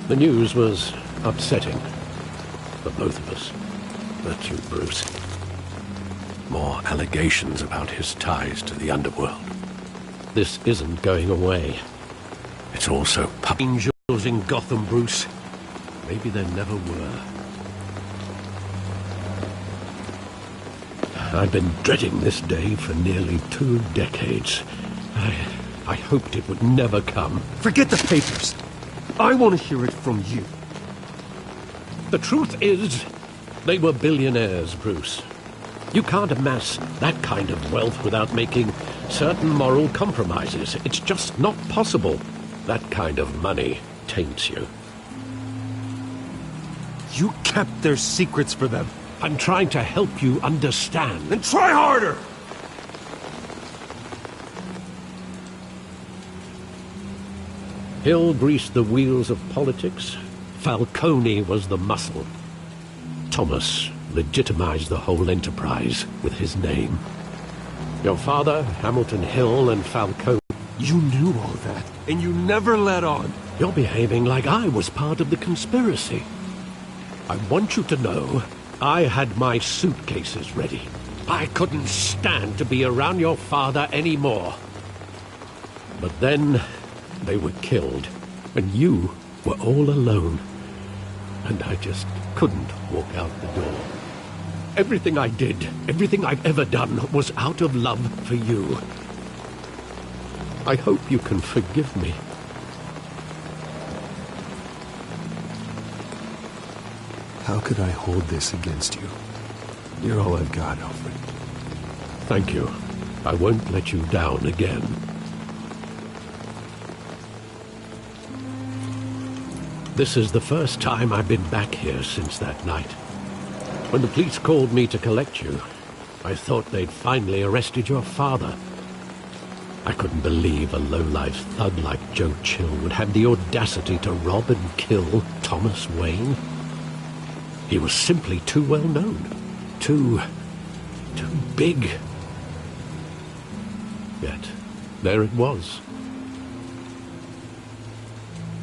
The news was upsetting for both of us. But you, Bruce. More allegations about his ties to the underworld. This isn't going away. It's also angels in Gotham, Bruce. Maybe there never were. I've been dreading this day for nearly 2 decades. I hoped it would never come. Forget the papers. I want to hear it from you. The truth is, they were billionaires, Bruce. You can't amass that kind of wealth without making certain moral compromises. It's just not possible. That kind of money taints you. You kept their secrets for them. I'm trying to help you understand. Then try harder! Hill greased the wheels of politics. Falcone was the muscle. Thomas legitimized the whole enterprise with his name. Your father, Hamilton Hill, and Falcone... You knew all that, and you never let on. You're behaving like I was part of the conspiracy. I want you to know I had my suitcases ready. I couldn't stand to be around your father anymore. But then they were killed, and you were all alone. And I just couldn't walk out the door. Everything I did, everything I've ever done, was out of love for you. I hope you can forgive me. How could I hold this against you? You're all I've got, Alfred. Thank you. I won't let you down again. This is the first time I've been back here since that night. When the police called me to collect you, I thought they'd finally arrested your father. I couldn't believe a low-life thug like Joe Chill would have the audacity to rob and kill Thomas Wayne. He was simply too well known. Too big. Yet, there it was.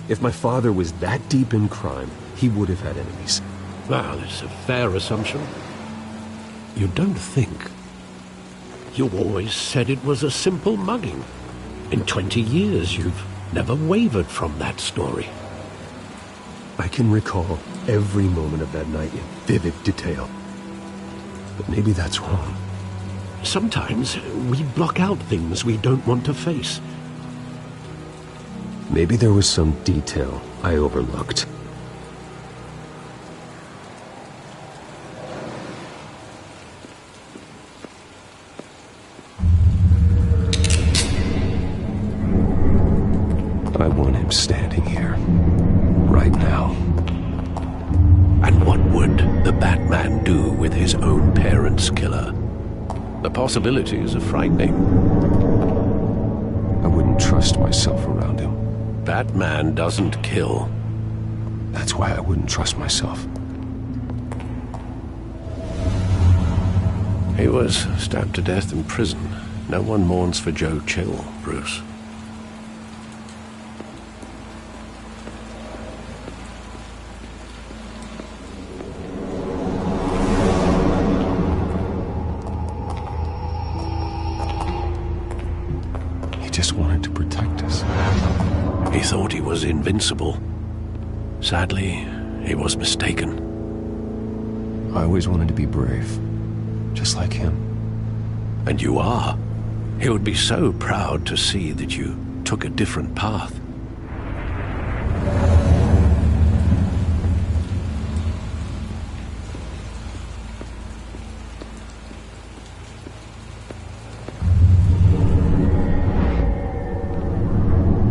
If my father was that deep in crime, he would have had enemies. Well, it's a fair assumption. You don't think. You always said it was a simple mugging. In 20 years, you've never wavered from that story. I can recall every moment of that night in vivid detail. But maybe that's wrong. Sometimes we block out things we don't want to face. Maybe there was some detail I overlooked. I want him standing here, right now. And what would the Batman do with his own parents' killer? The possibilities are frightening. I wouldn't trust myself around him. Batman doesn't kill. That's why I wouldn't trust myself. He was stabbed to death in prison. No one mourns for Joe Chill, Bruce. He just wanted to protect us. He thought he was invincible. Sadly, he was mistaken. I always wanted to be brave, just like him. And you are. He would be so proud to see that you took a different path.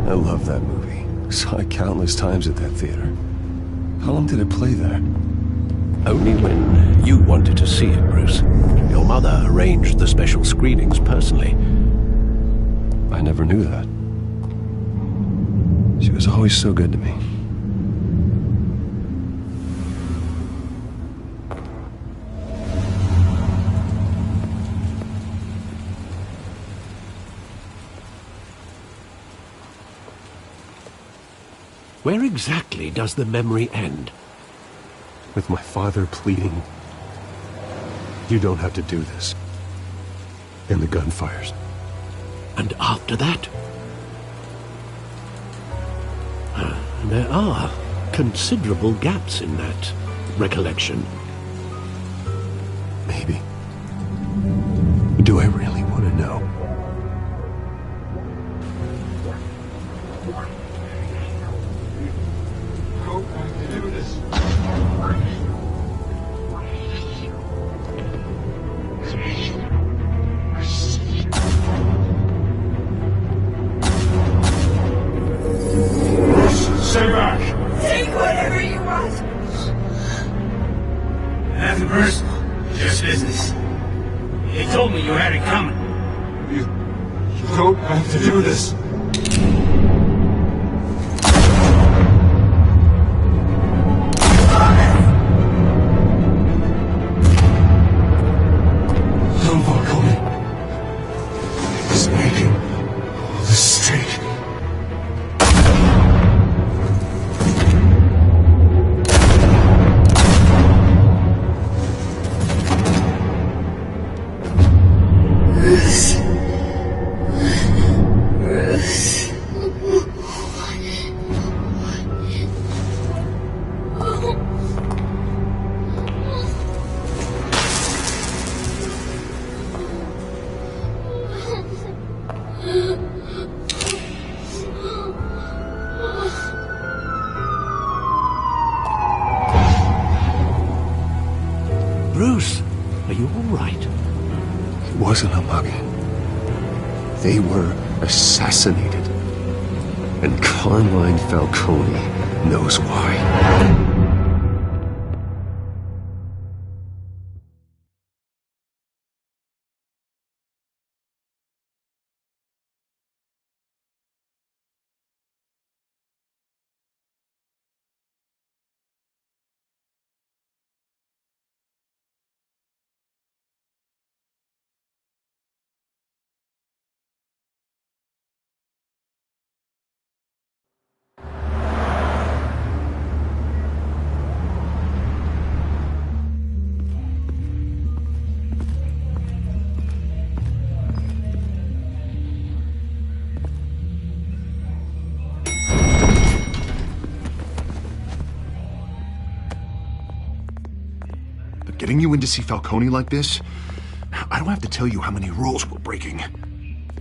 I love that movie. Saw it countless times at that theater. How long did it play there? Only when you wanted to see it, Bruce. Your mother arranged the special screenings personally. I never knew that. She was always so good to me. Where exactly does the memory end? With my father pleading, "You don't have to do this." And the gun fires. And after that? There are considerable gaps in that recollection. Maybe. Do I really want to know? Stay back! Take whatever you want! Nothing personal, just business. He told me you had it coming. You don't have to do this. Don't fuck me. He's making all this straight. Bruce, are you all right? It wasn't a mugging. They were assassinated. And Carmine Falcone knows why. Getting you in to see Falcone like this? I don't have to tell you how many rules we're breaking.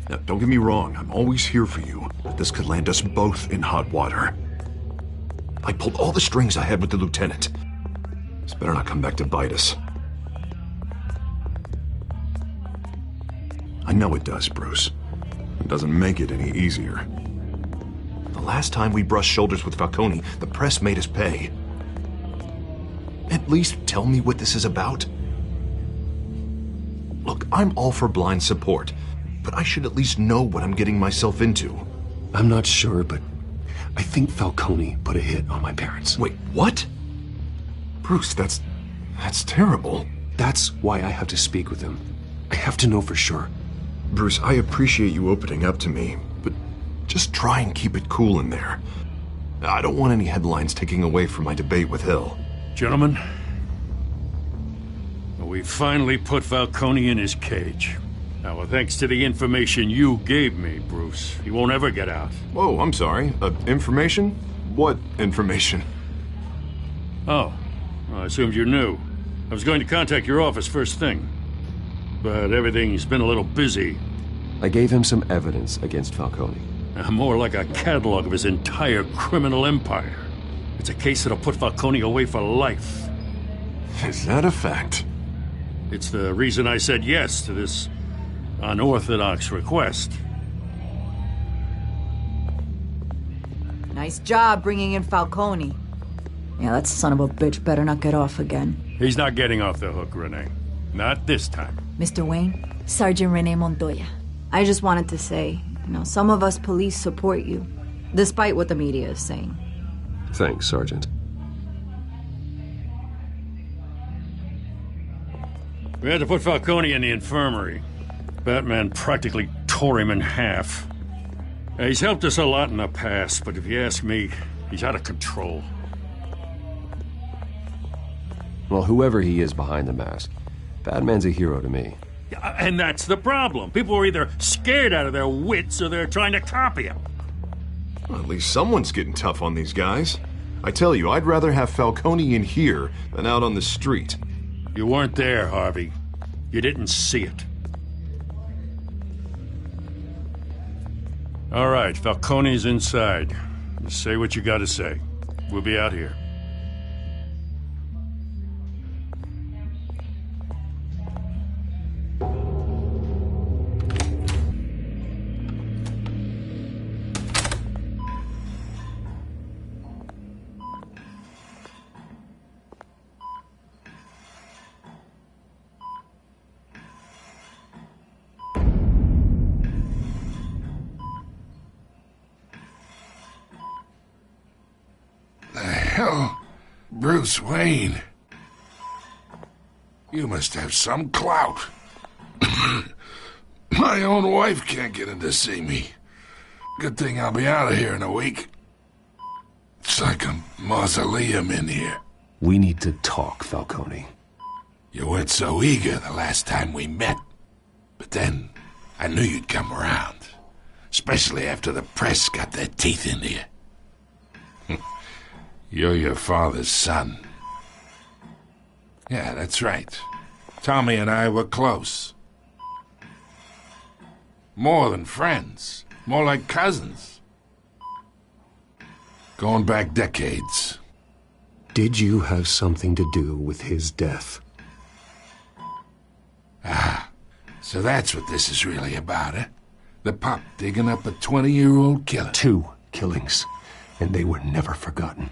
Now, don't get me wrong, I'm always here for you, but this could land us both in hot water. I pulled all the strings I had with the lieutenant. This better not come back to bite us. I know it does, Bruce. It doesn't make it any easier. The last time we brushed shoulders with Falcone, the press made us pay. At least tell me what this is about. Look, I'm all for blind support, but I should at least know what I'm getting myself into. I'm not sure, but I think Falcone put a hit on my parents. Wait, what? Bruce, that's terrible. That's why I have to speak with him. I have to know for sure. Bruce, I appreciate you opening up to me, but just try and keep it cool in there. I don't want any headlines taking away from my debate with Hill. Gentlemen, we finally put Falcone in his cage. Now, thanks to the information you gave me, Bruce, he won't ever get out. Whoa, I'm sorry. Information? What information? Oh, well, I assumed you knew. I was going to contact your office first thing, but everything's been a little busy. I gave him some evidence against Falcone. More like a catalog of his entire criminal empire. It's a case that'll put Falcone away for life. Is that a fact? It's the reason I said yes to this unorthodox request. Nice job bringing in Falcone. Yeah, that son of a bitch better not get off again. He's not getting off the hook, Renee. Not this time. Mr. Wayne, Sergeant Renee Montoya. I just wanted to say, some of us police support you, despite what the media is saying. Thanks, Sergeant. We had to put Falcone in the infirmary. Batman practically tore him in half. He's helped us a lot in the past, but if you ask me, He's out of control. Well, whoever he is behind the mask, Batman's a hero to me. Yeah, and that's the problem. People are either scared out of their wits or they're trying to copy him. Well, at least someone's getting tough on these guys. I tell you, I'd rather have Falcone in here than out on the street. You weren't there, Harvey. You didn't see it. All right, Falcone's inside. Just say what you gotta say. We'll be out here. Hell, Bruce Wayne. You must have some clout. My own wife can't get in to see me. Good thing I'll be out of here in a week. It's like a mausoleum in here. We need to talk, Falcone. You weren't so eager the last time we met. But then, I knew you'd come around. Especially after the press got their teeth into you. You're your father's son. Yeah, that's right. Tommy and I were close. More than friends. More like cousins. Going back decades. Did you have something to do with his death? Ah, so that's what this is really about, eh? The pup digging up a 20-year-old killer. 2 killings, and they were never forgotten.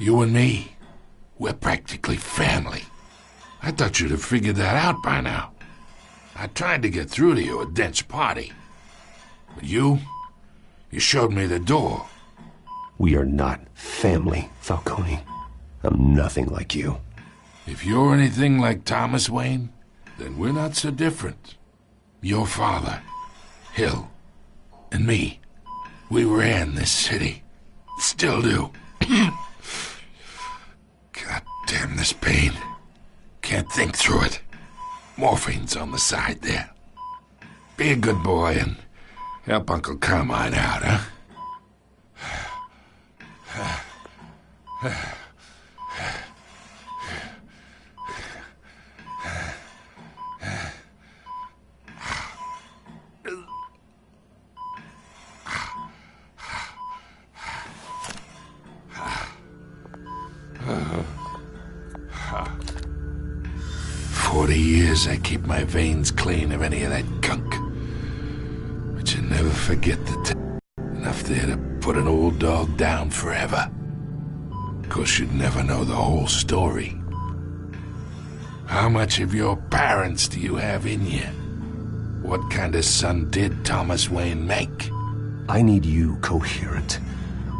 You and me, we're practically family. I thought you'd have figured that out by now. I tried to get through to you at Dent's party. But you showed me the door. We are not family, Falcone. I'm nothing like you. If you're anything like Thomas Wayne, then we're not so different. Your father, Hill, and me, we ran this city. Still do. God damn this pain. Can't think through it. Morphine's on the side there. Be a good boy and help Uncle Carmine out, huh? I keep my veins clean of any of that gunk. But you never forget enough there to put an old dog down forever. Of course, you'd never know the whole story. How much of your parents do you have in you? What kind of son did Thomas Wayne make? I need you coherent,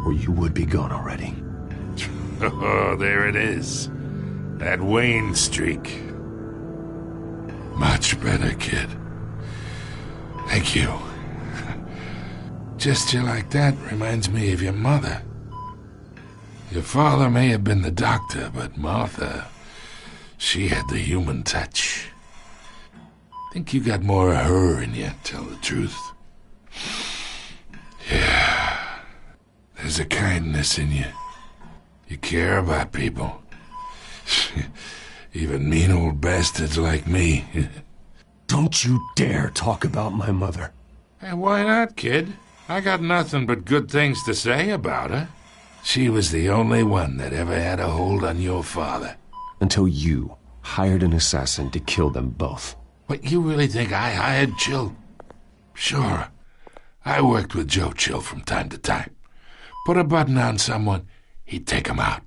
or you would be gone already. Oh, there it is. That Wayne streak. Much better, kid. Thank you. Gesture like that reminds me of your mother. Your father may have been the doctor, but Martha, she had the human touch. Think you got more of her in you, tell the truth. Yeah. There's a kindness in you. You care about people. Even mean old bastards like me. Don't you dare talk about my mother. Hey, why not, kid? I got nothing but good things to say about her. She was the only one that ever had a hold on your father. Until you hired an assassin to kill them both. What, you really think I hired Chill? Sure. I worked with Joe Chill from time to time. Put a button on someone, he'd take him out.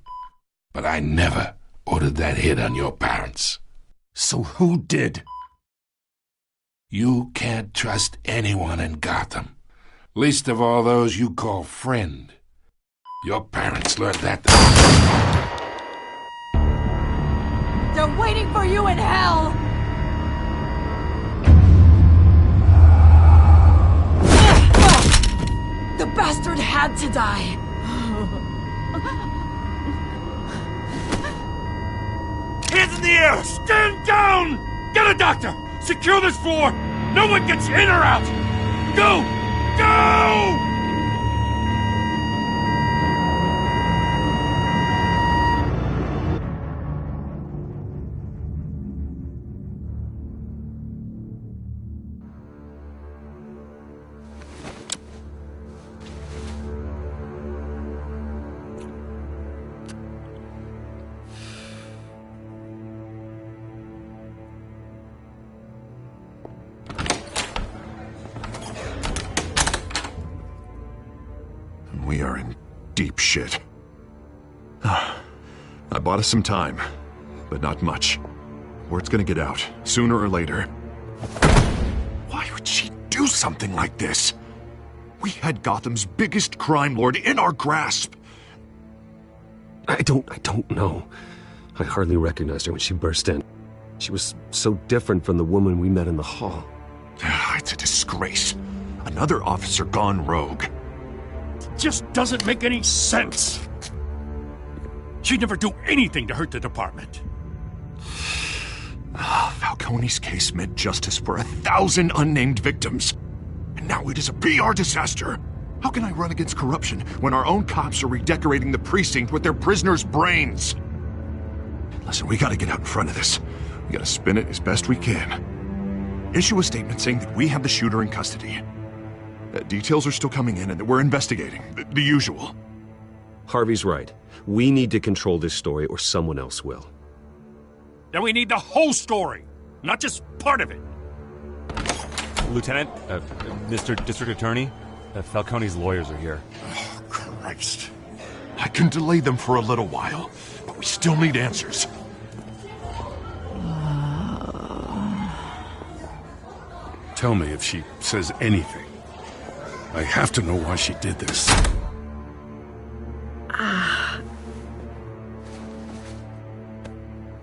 But I never ordered that hit on your parents. So who did? You can't trust anyone in Gotham. Least of all those you call friend. Your parents learned that. They're waiting for you in hell! The bastard had to die. Hands in the air! Stand down! Get a doctor! Secure this floor! No one gets in or out! Go! Go! We are in deep shit. I bought us some time, but not much. Word's gonna get out, sooner or later. Why would she do something like this? We had Gotham's biggest crime lord in our grasp. I don't know. I hardly recognized her when she burst in. She was so different from the woman we met in the hall. It's a disgrace. Another officer gone rogue. Just doesn't make any sense. She'd never do anything to hurt the department. Falcone's case meant justice for 1,000 unnamed victims. And now it is a PR disaster. How can I run against corruption when our own cops are redecorating the precinct with their prisoners' brains? Listen, we gotta get out in front of this. We gotta spin it as best we can. Issue a statement saying that we have the shooter in custody. Details are still coming in and that we're investigating. The usual. Harvey's right. We need to control this story or someone else will. Then we need the whole story, not just part of it. Lieutenant, Mr. District Attorney, Falcone's lawyers are here. Oh, Christ. I can delay them for a little while, but we still need answers. Tell me if she says anything. I have to know why she did this.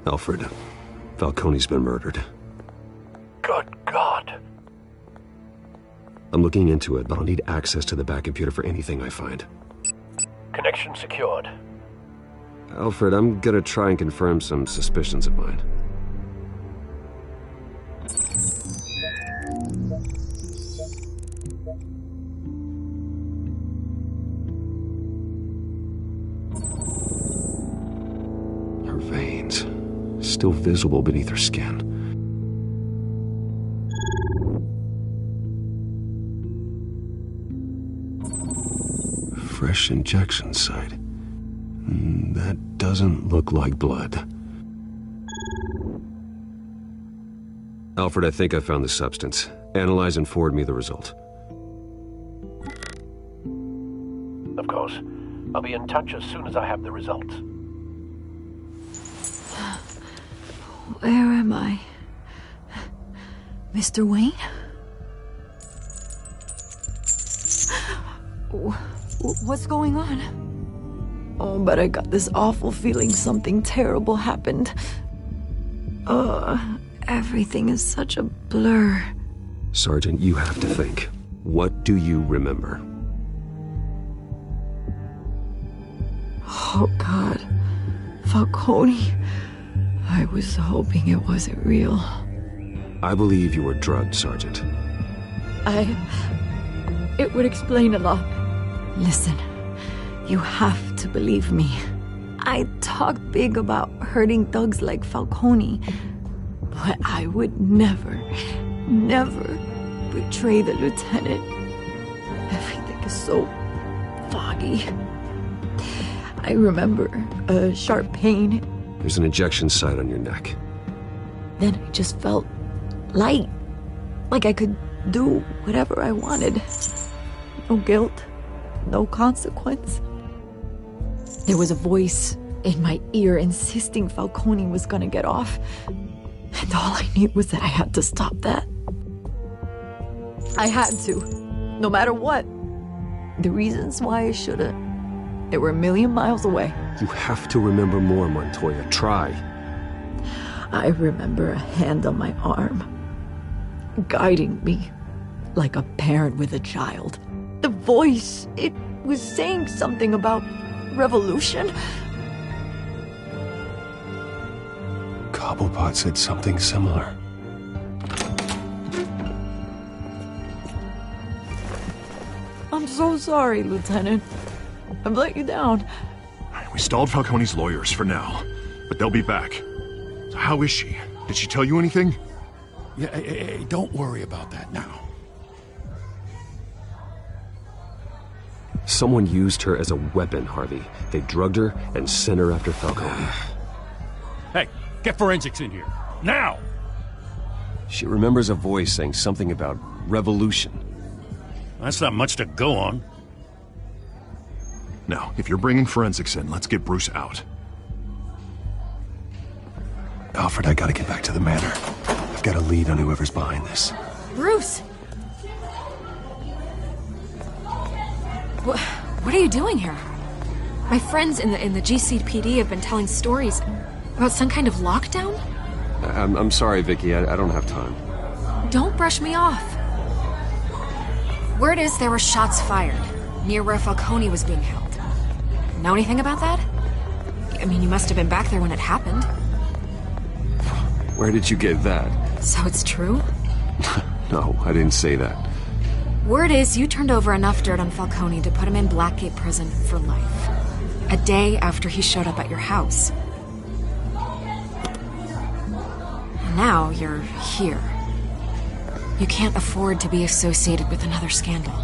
Alfred, Falcone's been murdered. Good God. I'm looking into it, but I'll need access to the back computer for anything I find. Connection secured. Alfred, I'm gonna try and confirm some suspicions of mine. Her veins, still visible beneath her skin. Fresh injection site. That doesn't look like blood. Alfred, I think I found the substance. Analyze and forward me the result. Of course. I'll be in touch as soon as I have the results. Where am I? Mr. Wayne? What's going on? Oh, but I got this awful feeling something terrible happened. Everything is such a blur. Sergeant, you have to think. What do you remember? Oh, God. Falcone. I was hoping it wasn't real. I believe you were drugged, Sergeant. It would explain a lot. Listen, you have to believe me. I talk big about hurting thugs like Falcone, but I would never betray the lieutenant. Everything is so foggy. I remember a sharp pain. There's an injection site on your neck. Then I just felt light, like I could do whatever I wanted. No guilt, no consequence. There was a voice in my ear insisting Falcone was gonna get off. And all I knew was that I had to stop that. I had to, no matter what. The reasons why I shouldn't, they were a million miles away. You have to remember more, Montoya. Try. I remember a hand on my arm, guiding me like a parent with a child. The voice, it was saying something about Revolution? Cobblepot said something similar. I'm so sorry, Lieutenant. I've let you down. We stalled Falcone's lawyers for now, but they'll be back. So how is she? Did she tell you anything? Yeah, hey, don't worry about that now. Someone used her as a weapon, Harvey. They drugged her and sent her after Falcone. Hey, get forensics in here. Now! She remembers a voice saying something about revolution. That's not much to go on. Now, if you're bringing forensics in, let's get Bruce out. Alfred, I gotta get back to the manor. I've got a lead on whoever's behind this. Bruce! What are you doing here? My friends in the GCPD have been telling stories about some kind of lockdown? I'm sorry, Vicky. I don't have time. Don't brush me off. Word is there were shots fired near where Falcone was being held. Know anything about that? I mean, you must have been back there when it happened. Where did you get that? So it's true? No, I didn't say that. Word is you turned over enough dirt on Falcone to put him in Blackgate Prison for life. A day after he showed up at your house. And now you're here. You can't afford to be associated with another scandal.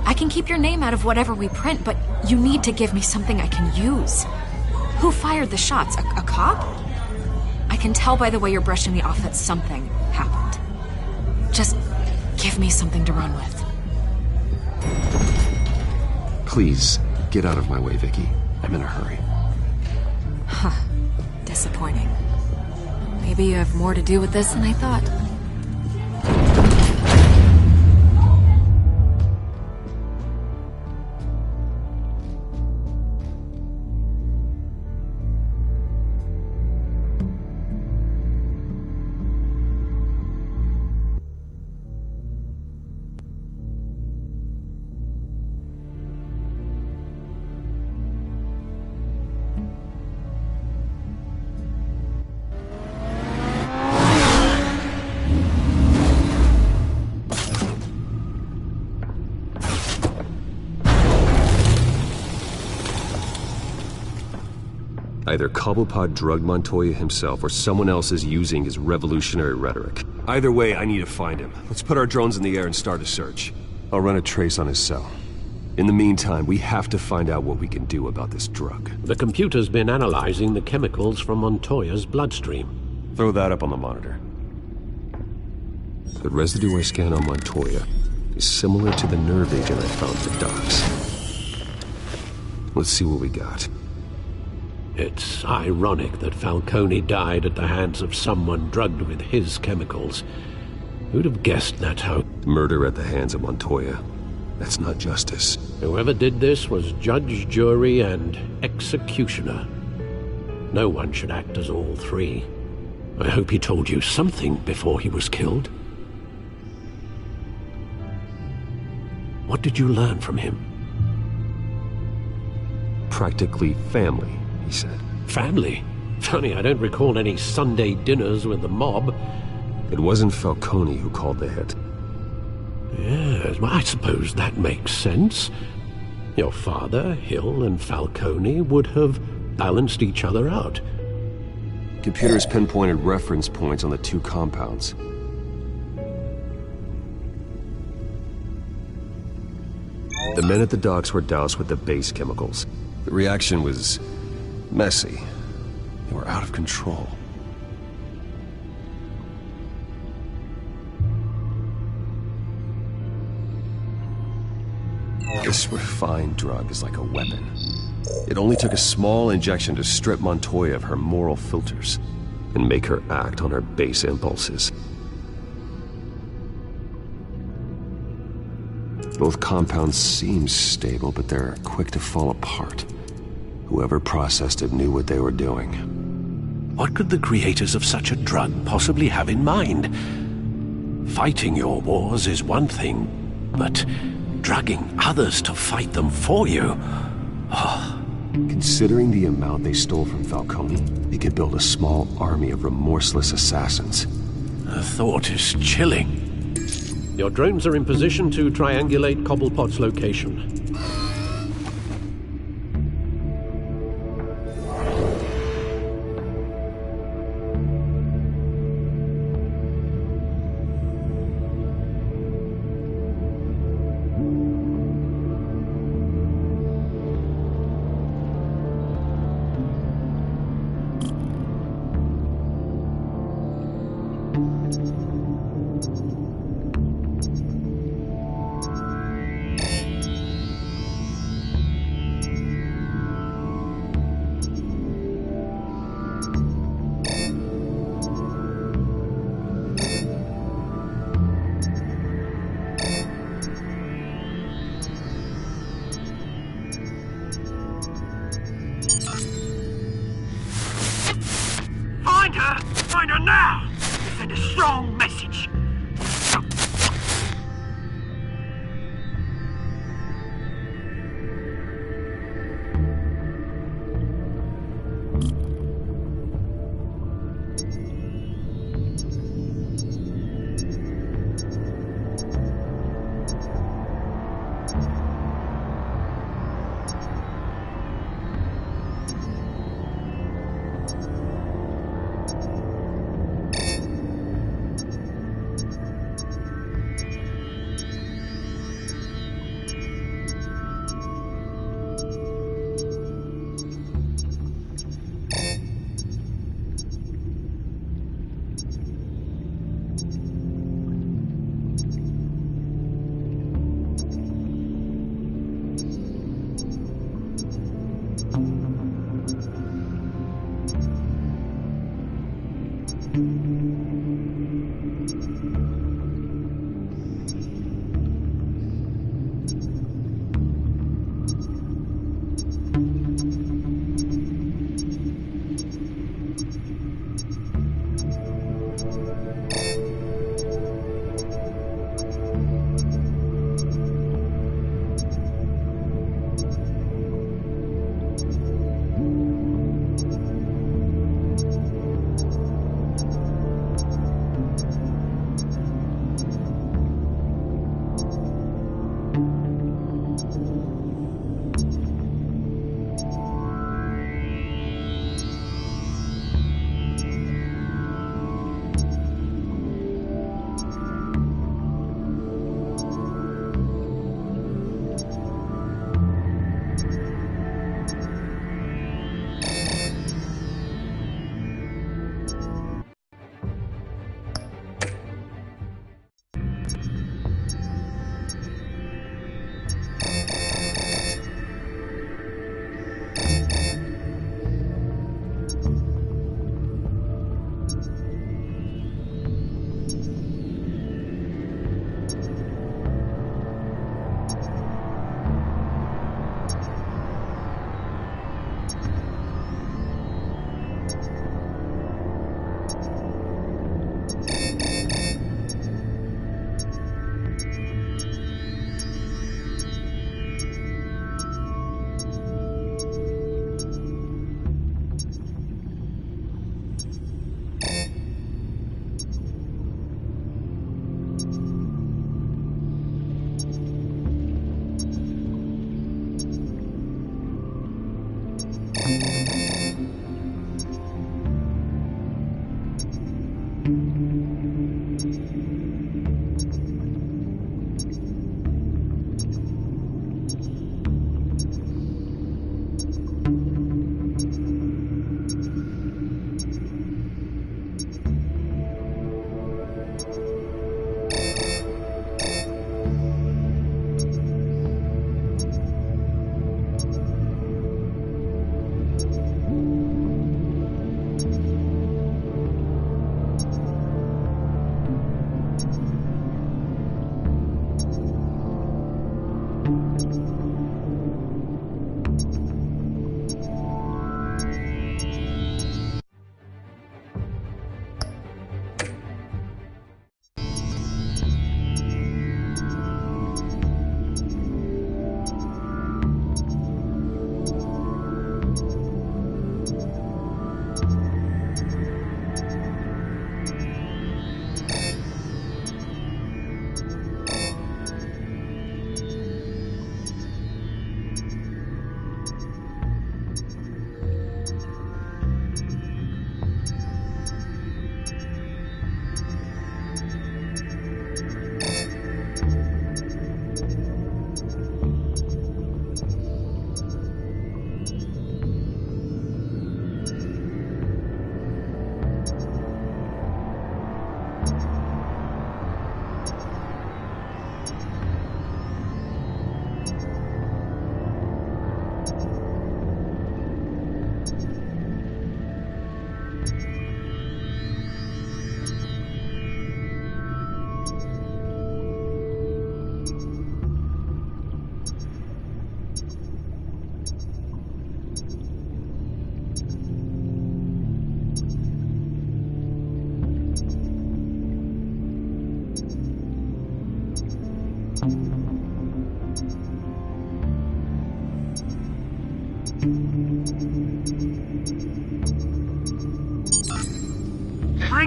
I can keep your name out of whatever we print, but you need to give me something I can use. Who fired the shots? A cop? I can tell by the way you're brushing me off that something happened. Just give me something to run with. Please, get out of my way, Vicky. I'm in a hurry. Huh. Disappointing. Maybe you have more to do with this than I thought. Either Cobblepot drugged Montoya himself or someone else is using his revolutionary rhetoric. Either way, I need to find him. Let's put our drones in the air and start a search. I'll run a trace on his cell. In the meantime, we have to find out what we can do about this drug. The computer's been analyzing the chemicals from Montoya's bloodstream. Throw that up on the monitor. The residue I scan on Montoya is similar to the nerve agent I found for Docs. Let's see what we got. It's ironic that Falcone died at the hands of someone drugged with his chemicals. Who'd have guessed that's how... Murder at the hands of Montoya. That's not justice. Whoever did this was judge, jury, and executioner. No one should act as all three. I hope he told you something before he was killed. What did you learn from him? Practically family, he said. Family? Funny, I don't recall any Sunday dinners with the mob. It wasn't Falcone who called the hit. Yes, well, I suppose that makes sense. Your father, Hill, and Falcone would have balanced each other out. Computers pinpointed reference points on the two compounds. The men at the docks were doused with the base chemicals. The reaction was messy. They were out of control. This refined drug is like a weapon. It only took a small injection to strip Montoya of her moral filters and make her act on her base impulses. Both compounds seem stable, but they're quick to fall apart. Whoever processed it knew what they were doing. What could the creators of such a drug possibly have in mind? Fighting your wars is one thing, but drugging others to fight them for you? Oh, Considering the amount they stole from Falcone, they could build a small army of remorseless assassins. The thought is chilling. Your drones are in position to triangulate Cobblepot's location. Find her now! Send a strong message.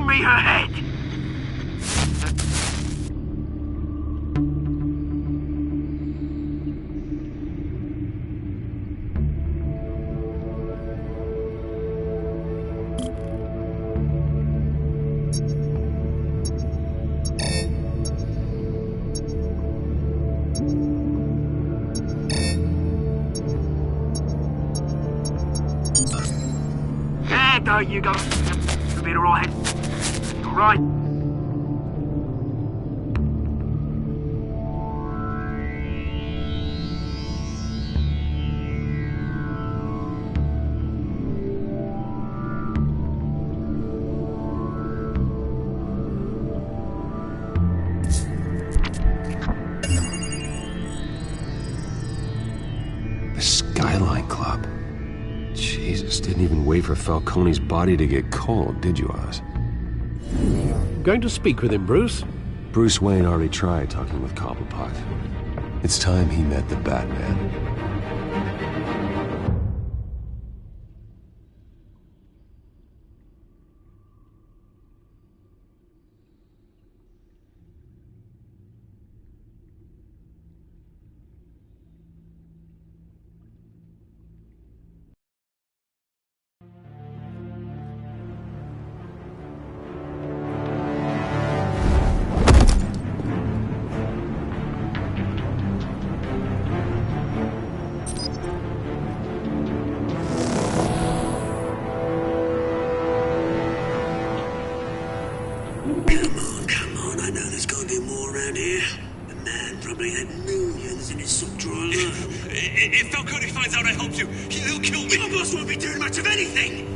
bring me her head! There you go. You'll be alright. Alright. The Skyline Club. Jesus, didn't even wait for Falcone's body to get cold, did you, Oz? Going to speak with him, Bruce? Bruce Wayne already tried talking with Cobblepot. It's time he met the Batman. Come on, I know there's gotta be more around here. The man probably had millions in his sock drawer alone. If Falcone finds out I helped you, he'll kill me. Your boss won't be doing much of anything!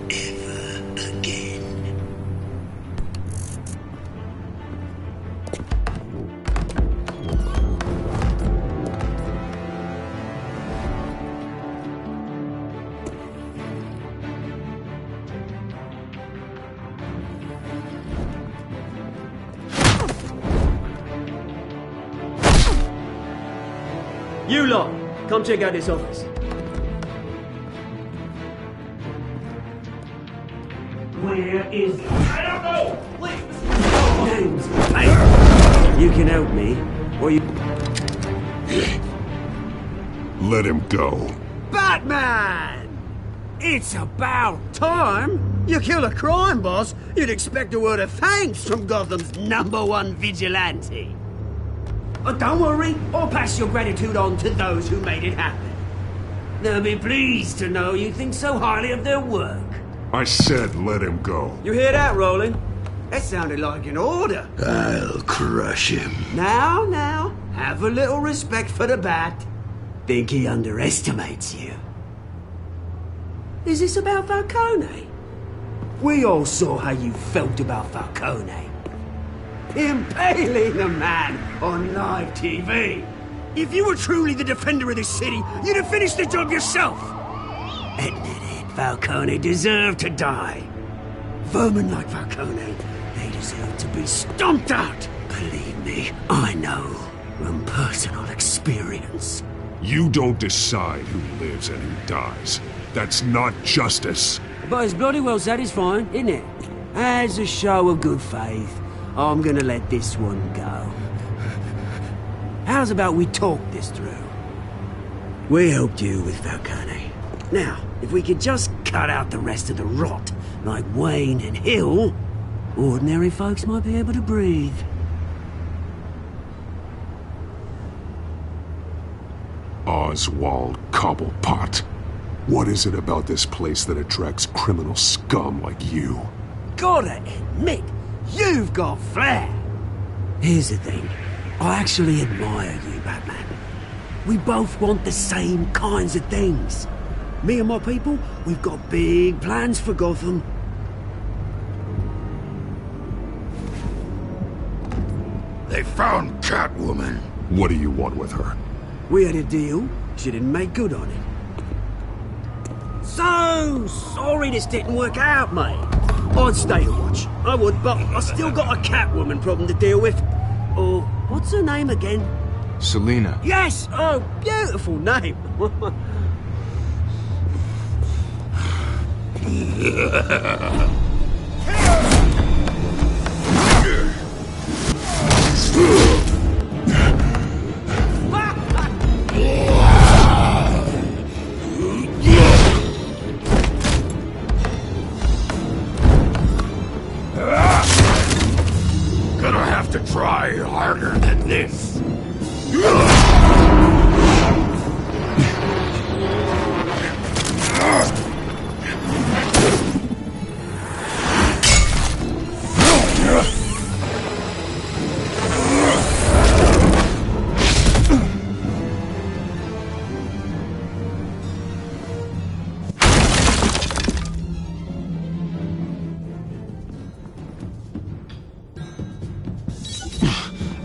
Ever again. You lot, come check out this office. Where is... I don't know! Please! Names, mate. You can help me, or you... Let him go. Batman! It's about time! You kill a crime boss, you'd expect a word of thanks from Gotham's #1 vigilante. But don't worry, I'll pass your gratitude on to those who made it happen. They'll be pleased to know you think so highly of their work. I said let him go. You hear that, Roland? That sounded like an order. I'll crush him. Now, have a little respect for the Bat. Think he underestimates you. Is this about Falcone? We all saw how you felt about Falcone. Impaling a man on live TV. If you were truly the defender of this city, you'd have finished the job yourself. Admit it, Falcone deserved to die. Vermin like Falcone, they deserve to be stomped out. Believe me, I know from personal experience. You don't decide who lives and who dies. That's not justice. But it's bloody well satisfying, isn't it? As a show of good faith, I'm gonna let this one go. How's about we talk this through? We helped you with Falcone. Now, if we could just cut out the rest of the rot, like Wayne and Hill, ordinary folks might be able to breathe. Oswald Cobblepot. What is it about this place that attracts criminal scum like you? Gotta admit, you've got flair. Here's the thing. I actually admire you, Batman. We both want the same kinds of things. Me and my people, we've got big plans for Gotham. They found Catwoman. What do you want with her? We had a deal. She didn't make good on it. So sorry this didn't work out, mate. I'd stay to watch. I would, but I still got a Catwoman problem to deal with. Or, what's her name again? Selina. Yes! Oh, beautiful name. Gonna have to try harder than this.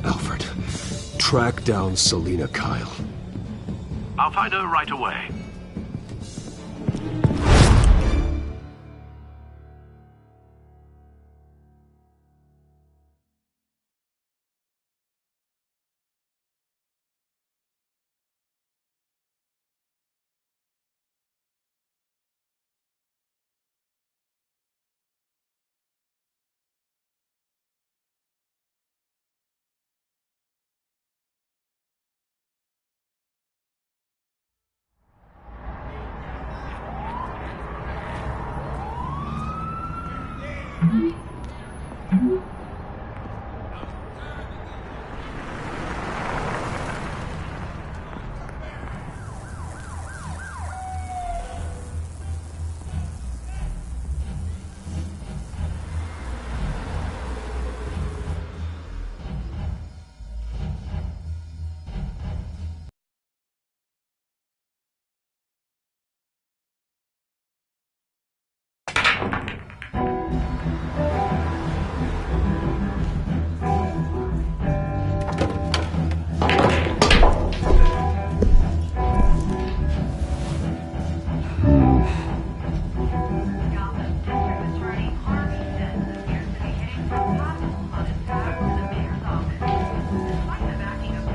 Alfred, track down Selina Kyle. I'll find her right away.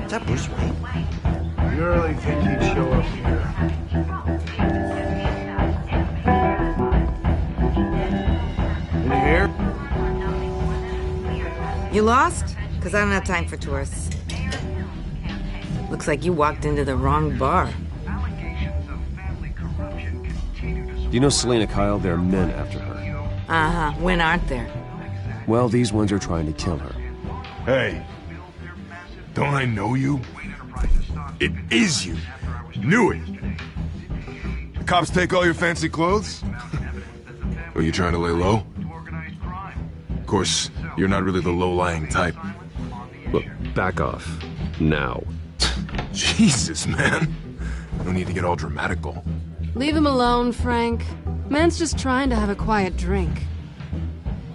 Is that Bruce Wayne? You really think he'd show up here? In here? You lost? Because I don't have time for tourists. Looks like you walked into the wrong bar. Do you know Selina Kyle? There are men after her. Uh-huh. When aren't there? Well, these ones are trying to kill her. Hey, don't I know you? It is you. Knew it. The cops take all your fancy clothes? Are you trying to lay low? Of course, you're not really the low-lying type. Look, back off. Now. Jesus, man. No need to get all dramatical. Leave him alone, Frank. Man's just trying to have a quiet drink.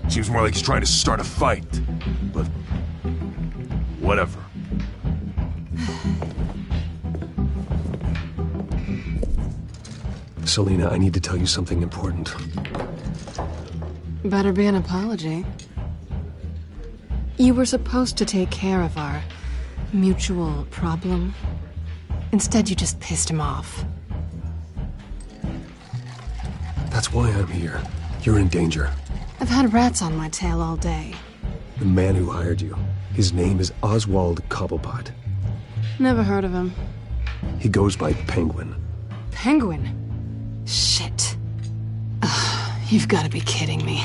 Seems more like he's trying to start a fight. But... whatever. Selina, I need to tell you something important. Better be an apology. You were supposed to take care of our mutual problem. Instead, you just pissed him off. That's why I'm here. You're in danger. I've had rats on my tail all day. The man who hired you, his name is Oswald Cobblepot. Never heard of him. He goes by Penguin. Penguin? Shit. Ugh, you've got to be kidding me.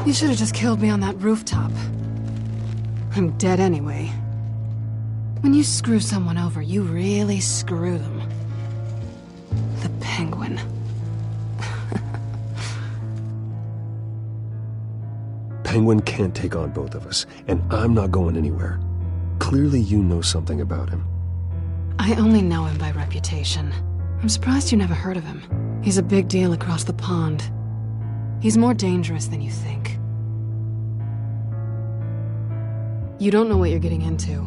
You should have just killed me on that rooftop. I'm dead anyway. When you screw someone over, you really screw them. The Penguin. Penguin can't take on both of us, and I'm not going anywhere. Clearly you know something about him. I only know him by reputation. I'm surprised you never heard of him. He's a big deal across the pond. He's more dangerous than you think. You don't know what you're getting into.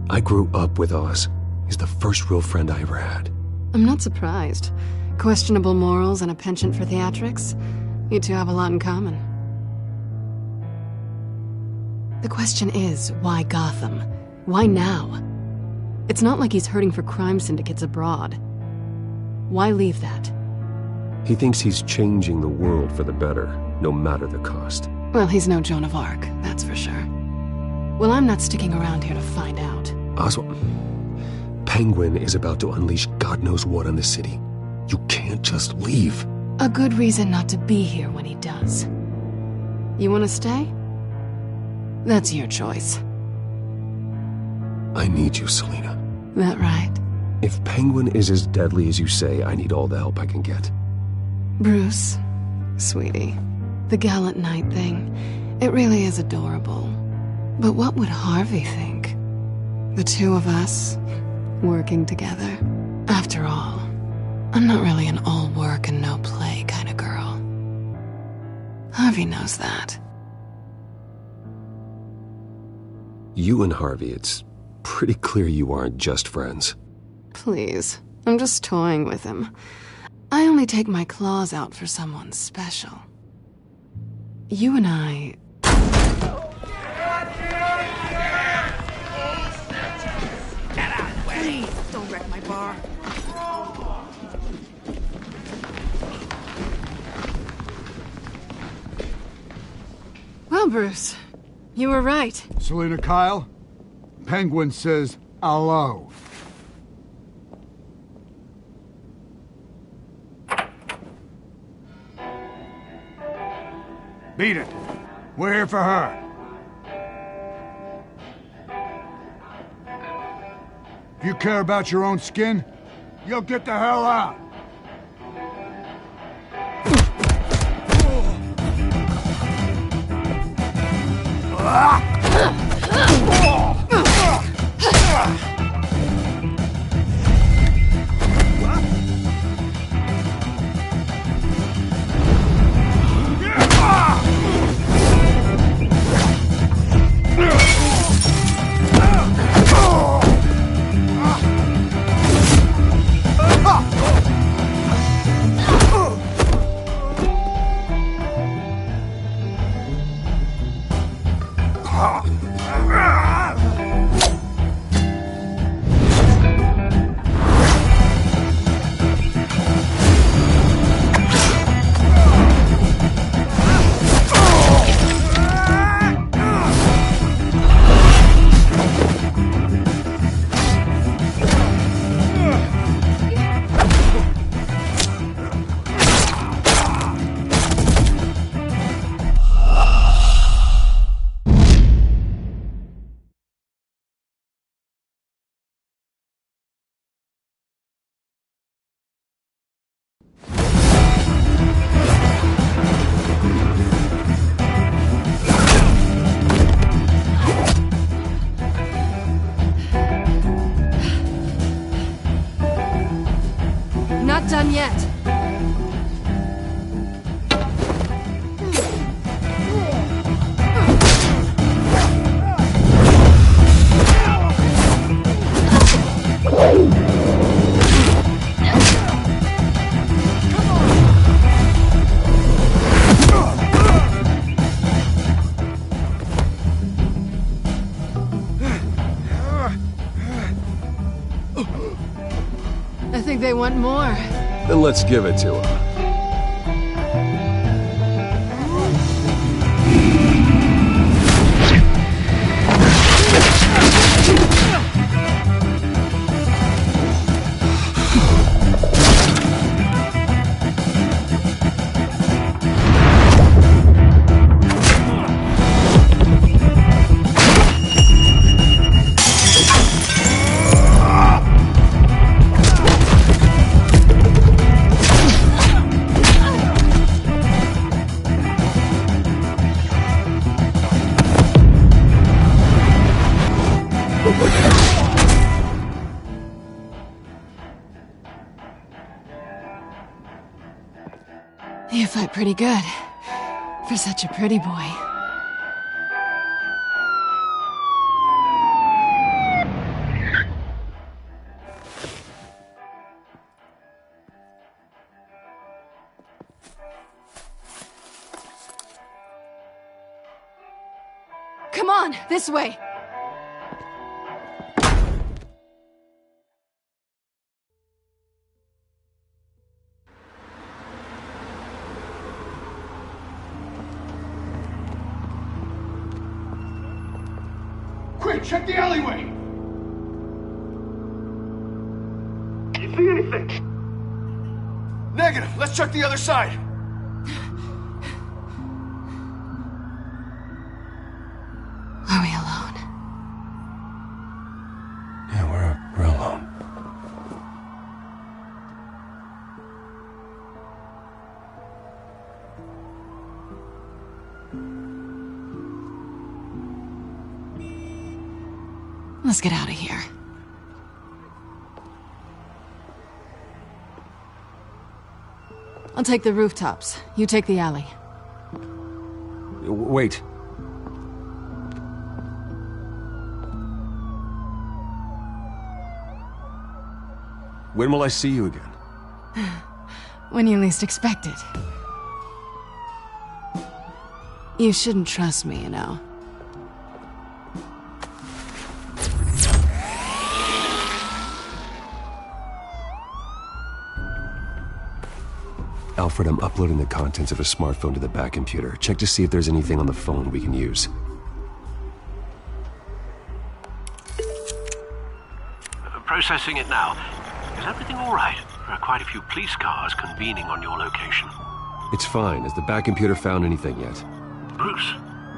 I grew up with Oz. He's the first real friend I ever had. I'm not surprised. Questionable morals and a penchant for theatrics. You two have a lot in common. The question is, why Gotham? Why now? It's not like he's hurting for crime syndicates abroad. Why leave that? He thinks he's changing the world for the better, no matter the cost. Well, he's no Joan of Arc, that's for sure. Well, I'm not sticking around here to find out. Oswald, Penguin is about to unleash God knows what on the city. You can't just leave. A good reason not to be here when he does. You want to stay? That's your choice. I need you, Selina. That right? If Penguin is as deadly as you say, I need all the help I can get. Bruce, sweetie, the gallant knight thing, it really is adorable. But what would Harvey think? The two of us, working together. After all, I'm not really an all work and no play kind of girl. Harvey knows that. You and Harvey, it's pretty clear you aren't just friends. Please, I'm just toying with him. I only take my claws out for someone special. You and I... Get out of the way! Don't wreck my bar. Well, Bruce, you were right. Selina Kyle, Penguin says hello. Beat it. We're here for her. If you care about your own skin, you'll get the hell out. Not done yet. I think they want more. Then let's give it to him. You fight pretty good. For such a pretty boy. Come on, this way! Quick, check the alleyway! You see anything? Negative. Let's check the other side. Are we alone? Yeah, we're alone. Let's get out of here. I'll take the rooftops. You take the alley. Wait. When will I see you again? When you least expect it. You shouldn't trust me, you know. Alfred, I'm uploading the contents of a smartphone to the back computer. Check to see if there's anything on the phone we can use. Processing it now. Is everything all right? There are quite a few police cars convening on your location. It's fine. Has the back computer found anything yet? Bruce,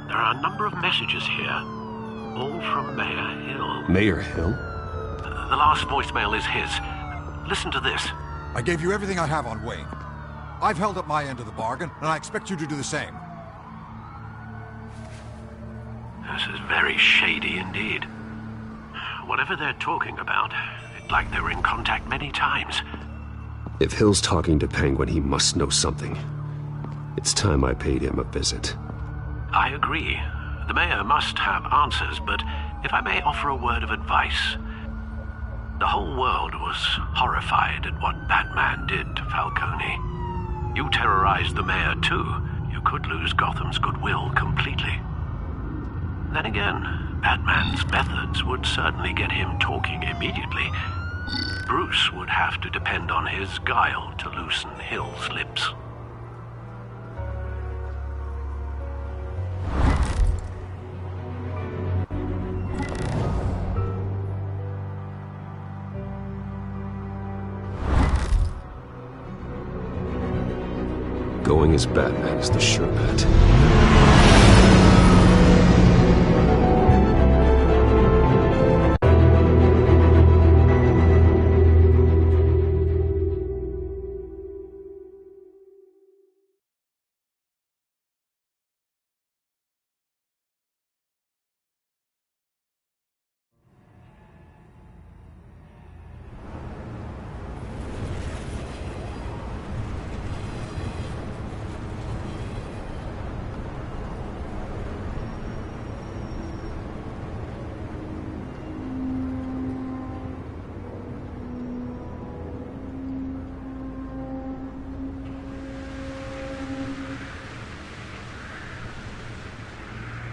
there are a number of messages here. All from Mayor Hill. Mayor Hill? The last voicemail is his. Listen to this. I gave you everything I have on Wayne. I've held up my end of the bargain, and I expect you to do the same. This is very shady indeed. Whatever they're talking about, it's like they were in contact many times. If Hill's talking to Penguin, he must know something. It's time I paid him a visit. I agree. The mayor must have answers, but if I may offer a word of advice. The whole world was horrified at what Batman did to Falcone. You terrorized the mayor too. You could lose Gotham's goodwill completely. Then again, Batman's methods would certainly get him talking immediately. Bruce would have to depend on his guile to loosen Hill's lips. Going as Batman is the sure bet.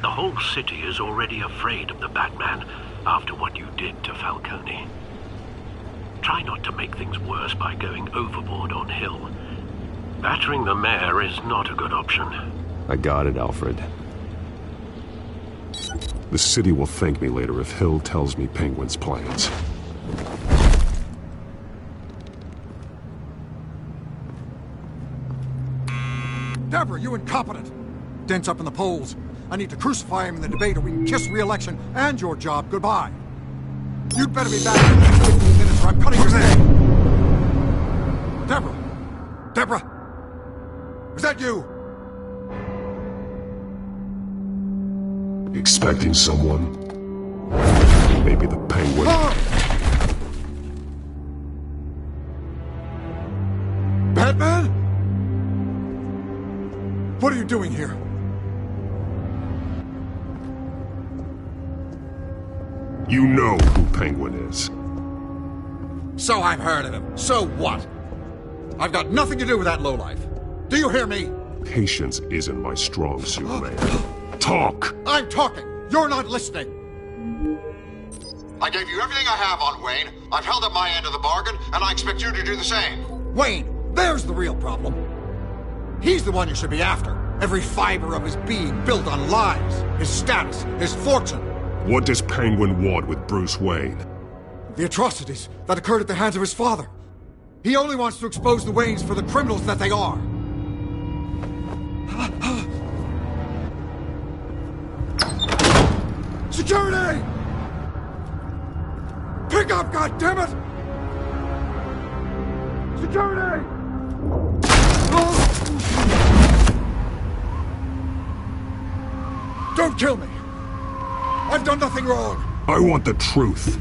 The whole city is already afraid of the Batman after what you did to Falcone. Try not to make things worse by going overboard on Hill. Battering the mayor is not a good option. I got it, Alfred. The city will thank me later if Hill tells me Penguin's plans. Deborah, you incompetent! Dent's up in the polls. I need to crucify him in the debate or we can kiss re-election and your job goodbye. You'd better be back in the next 15 minutes or I'm cutting your head! Deborah! Deborah! Is that you? Expecting someone? Maybe the Penguin? Batman? What are you doing here? You know who Penguin is. So I've heard of him. So what? I've got nothing to do with that lowlife. Do you hear me? Patience isn't my strong suit, man. Talk! I'm talking. You're not listening. I gave you everything I have on Wayne. I've held up my end of the bargain, and I expect you to do the same. Wayne, there's the real problem. He's the one you should be after. Every fiber of his being built on lies. His status, his fortune. What does Penguin want with Bruce Wayne? The atrocities that occurred at the hands of his father. He only wants to expose the Waynes for the criminals that they are. Security! Pick up, goddammit! Security! Don't kill me! I've done nothing wrong! I want the truth.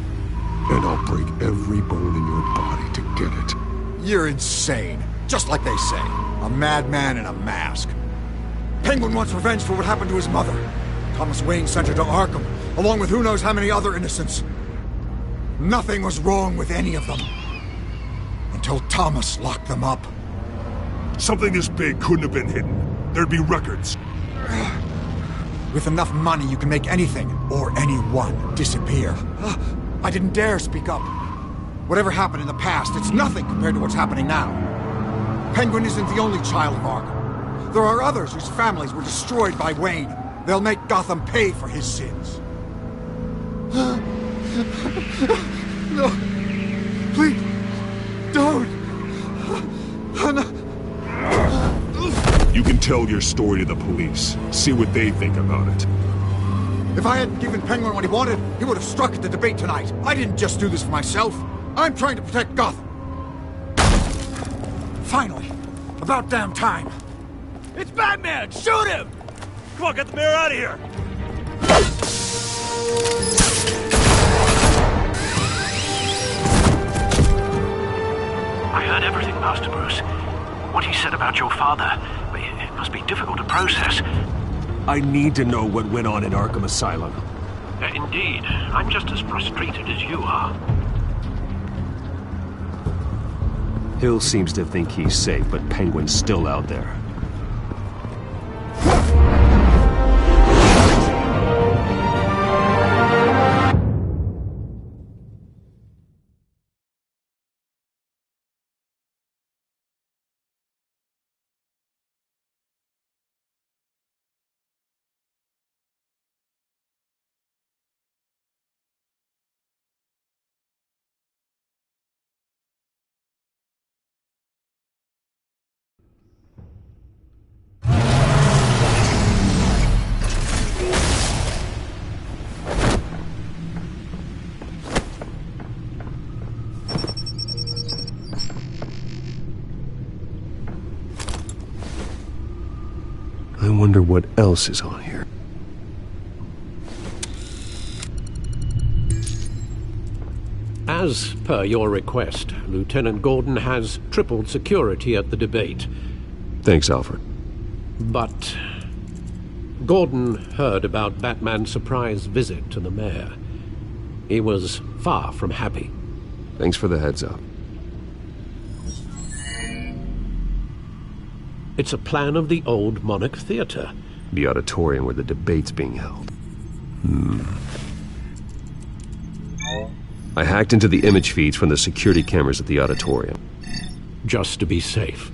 And I'll break every bone in your body to get it. You're insane. Just like they say. A madman in a mask. Penguin wants revenge for what happened to his mother. Thomas Wayne sent her to Arkham, along with who knows how many other innocents. Nothing was wrong with any of them. Until Thomas locked them up. Something this big couldn't have been hidden. There'd be records. With enough money, you can make anything, or anyone, disappear. I didn't dare speak up. Whatever happened in the past, it's nothing compared to what's happening now. Penguin isn't the only child of Arkham. There are others whose families were destroyed by Wayne. They'll make Gotham pay for his sins. No. Please. Don't. You can tell your story to the police. See what they think about it. If I hadn't given Penguin what he wanted, he would have struck at the debate tonight. I didn't just do this for myself. I'm trying to protect Gotham. Finally. About damn time. It's Batman! Shoot him! Come on, get the mayor out of here! I heard everything, Master Bruce. What he said about your father, it must be difficult to process. I need to know what went on in Arkham Asylum. Indeed. I'm just as frustrated as you are. Hill seems to think he's safe, but Penguin's still out there. I wonder what else is on here. As per your request, Lieutenant Gordon has tripled security at the debate. Thanks, Alfred. But Gordon heard about Batman's surprise visit to the mayor. He was far from happy. Thanks for the heads up. It's a plan of the old Monarch Theater. The auditorium where the debate's being held. I hacked into the image feeds from the security cameras at the auditorium. Just to be safe.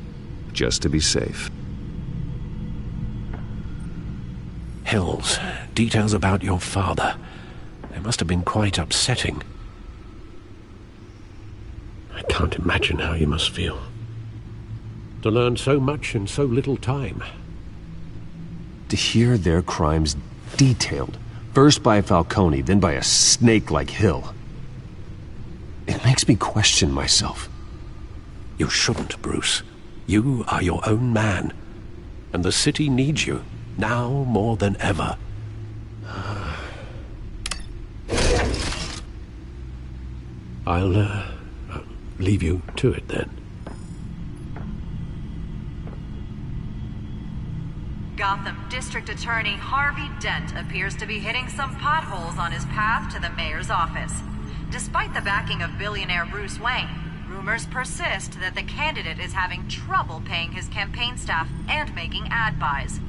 Just to be safe. Hills, details about your father. They must have been quite upsetting. I can't imagine how you must feel. To learn so much in so little time. To hear their crimes detailed, first by Falcone, then by a snake like Hill. It makes me question myself. You shouldn't, Bruce. You are your own man. And the city needs you, now more than ever. I'll leave you to it then. Gotham District Attorney Harvey Dent appears to be hitting some potholes on his path to the mayor's office. Despite the backing of billionaire Bruce Wayne, rumors persist that the candidate is having trouble paying his campaign staff and making ad buys.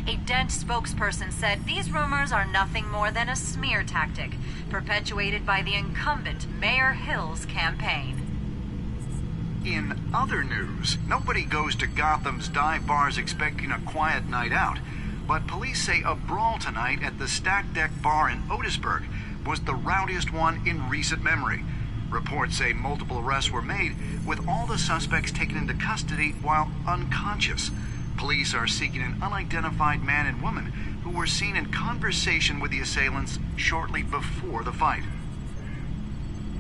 A Dent spokesperson said these rumors are nothing more than a smear tactic, perpetuated by the incumbent Mayor Hill's campaign. In other news, nobody goes to Gotham's dive bars expecting a quiet night out. but police say a brawl tonight at the Stack Deck Bar in Otisburg was the rowdiest one in recent memory. Reports say multiple arrests were made, with all the suspects taken into custody while unconscious. Police are seeking an unidentified man and woman who were seen in conversation with the assailants shortly before the fight.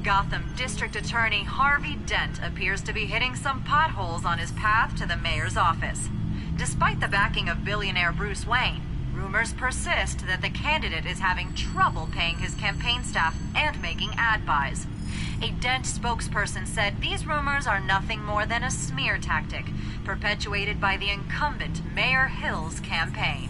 Gotham District Attorney Harvey Dent appears to be hitting some potholes on his path to the mayor's office. Despite the backing of billionaire Bruce Wayne, rumors persist that the candidate is having trouble paying his campaign staff and making ad buys. A Dent spokesperson said these rumors are nothing more than a smear tactic, perpetuated by the incumbent Mayor Hill's campaign.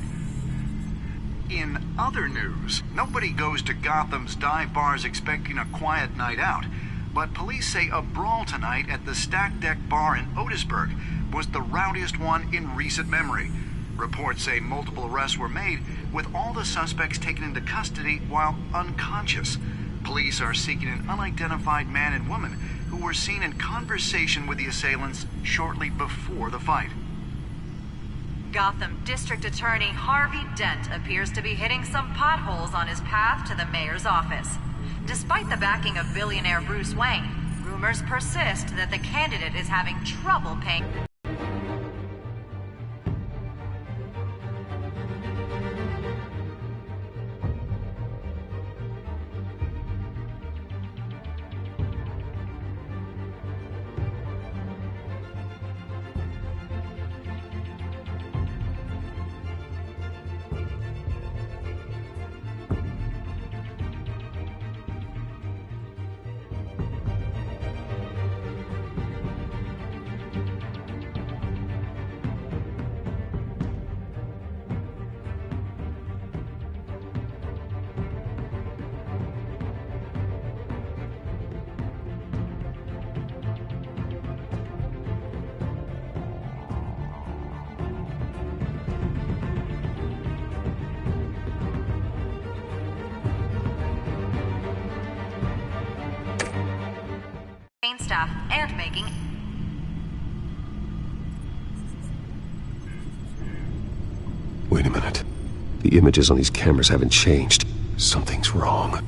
In other news, nobody goes to Gotham's dive bars expecting a quiet night out, but police say a brawl tonight at the Stack Deck Bar in Otisburg was the rowdiest one in recent memory. Reports say multiple arrests were made, with all the suspects taken into custody while unconscious. Police are seeking an unidentified man and woman who were seen in conversation with the assailants shortly before the fight. Gotham District Attorney Harvey Dent appears to be hitting some potholes on his path to the mayor's office. Despite the backing of billionaire Bruce Wayne, rumors persist that the candidate is having trouble paying. Staff and making. Wait a minute. The images on these cameras haven't changed. Something's wrong.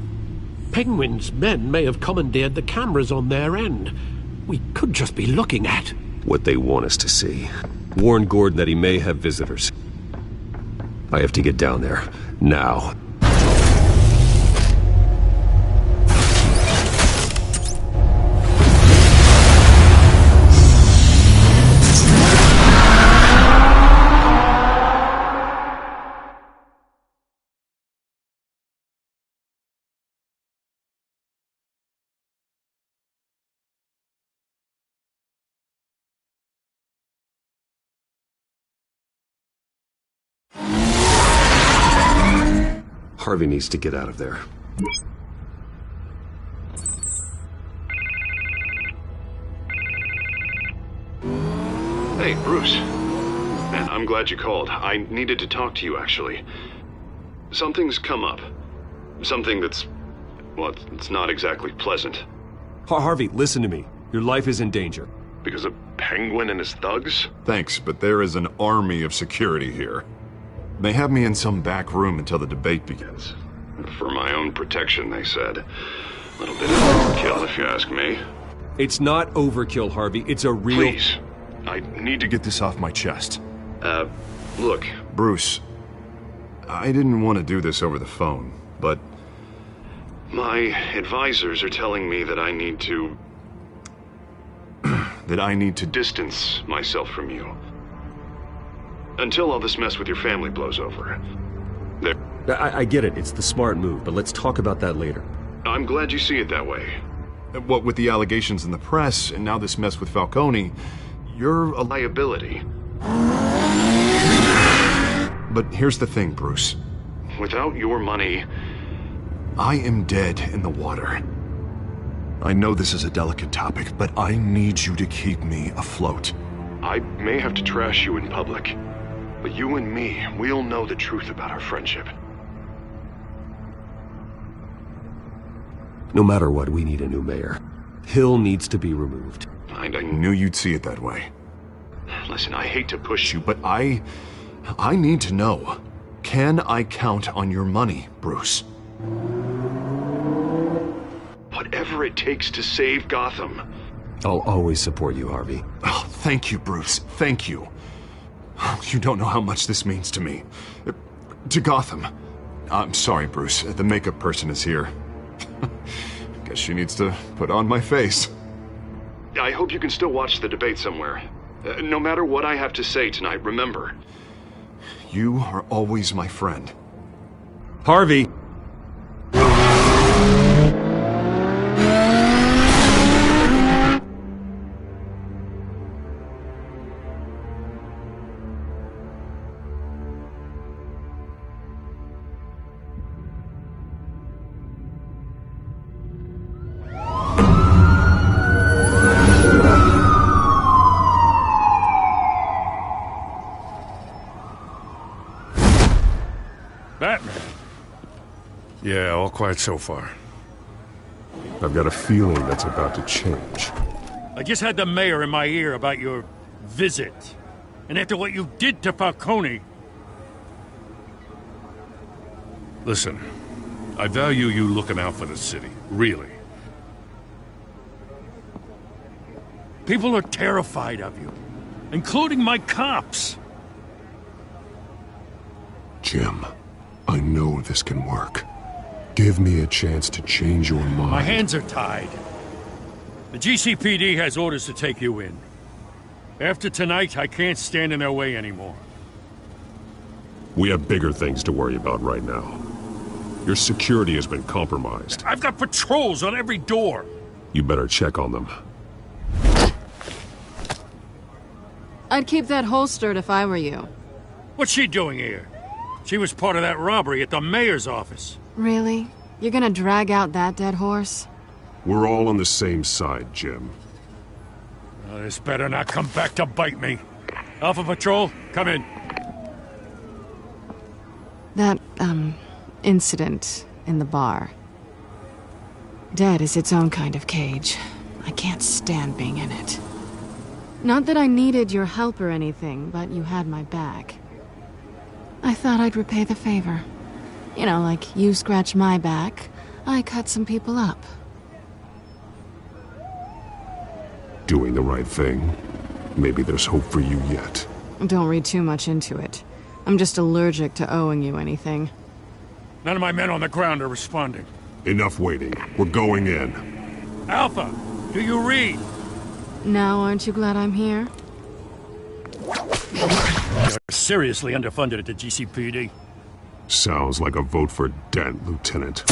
Penguin's men may have commandeered the cameras on their end. We could just be looking at what they want us to see. Warn Gordon that he may have visitors. I have to get down there. Now. Harvey needs to get out of there. Hey, Bruce. Man, I'm glad you called. I needed to talk to you, actually. Something's come up. Something that's... well, it's not exactly pleasant. Harvey, listen to me. Your life is in danger. Because of Penguin and his thugs? Thanks, but there is an army of security here. They have me in some back room until the debate begins. For my own protection, they said. A little bit of overkill, if you ask me. It's not overkill, Harvey. It's a real... Please. I need to get this off my chest. Look. Bruce, I didn't want to do this over the phone, but... my advisors are telling me that I need to... that I need to distance myself from you. Until all this mess with your family blows over. I get it. It's the smart move, but let's talk about that later. I'm glad you see it that way. What with the allegations in the press, and now this mess with Falcone, you're a liability. But here's the thing, Bruce. Without your money... I am dead in the water. I know this is a delicate topic, but I need you to keep me afloat. I may have to trash you in public, but you and me, we'll know the truth about our friendship. No matter what, we need a new mayor. Hill needs to be removed. I knew you'd see it that way. Listen, I hate to push you, but I need to know. Can I count on your money, Bruce? Whatever it takes to save Gotham. I'll always support you, Harvey. Oh, thank you, Bruce. Thank you. You don't know how much this means to me. To Gotham. I'm sorry, Bruce. The makeup person is here. Guess she needs to put on my face. I hope you can still watch the debate somewhere. No matter what I have to say tonight, remember. You are always my friend. Harvey! Batman. Yeah, all quiet so far. I've got a feeling that's about to change. I just had the mayor in my ear about your visit. And after what you did to Falcone... Listen, I value you looking out for the city, really. People are terrified of you, including my cops. Jim, I know this can work. Give me a chance to change your mind. My hands are tied. The GCPD has orders to take you in. After tonight, I can't stand in their way anymore. We have bigger things to worry about right now. Your security has been compromised. I've got patrols on every door. You better check on them. I'd keep that holstered if I were you. What's she doing here? She was part of that robbery at the mayor's office. Really? You're gonna drag out that dead horse? We're all on the same side, Jim. This better not come back to bite me. Alpha Patrol, come in. That, incident in the bar. Dead is its own kind of cage. I can't stand being in it. Not that I needed your help or anything, but you had my back. I thought I'd repay the favor. You know, like you scratch my back, I cut some people up. Doing the right thing. Maybe there's hope for you yet. Don't read too much into it. I'm just allergic to owing you anything. None of my men on the ground are responding. Enough waiting. We're going in. Alpha, do you read? Now aren't you glad I'm here? You're seriously underfunded at the GCPD. Sounds like a vote for Dent, Lieutenant.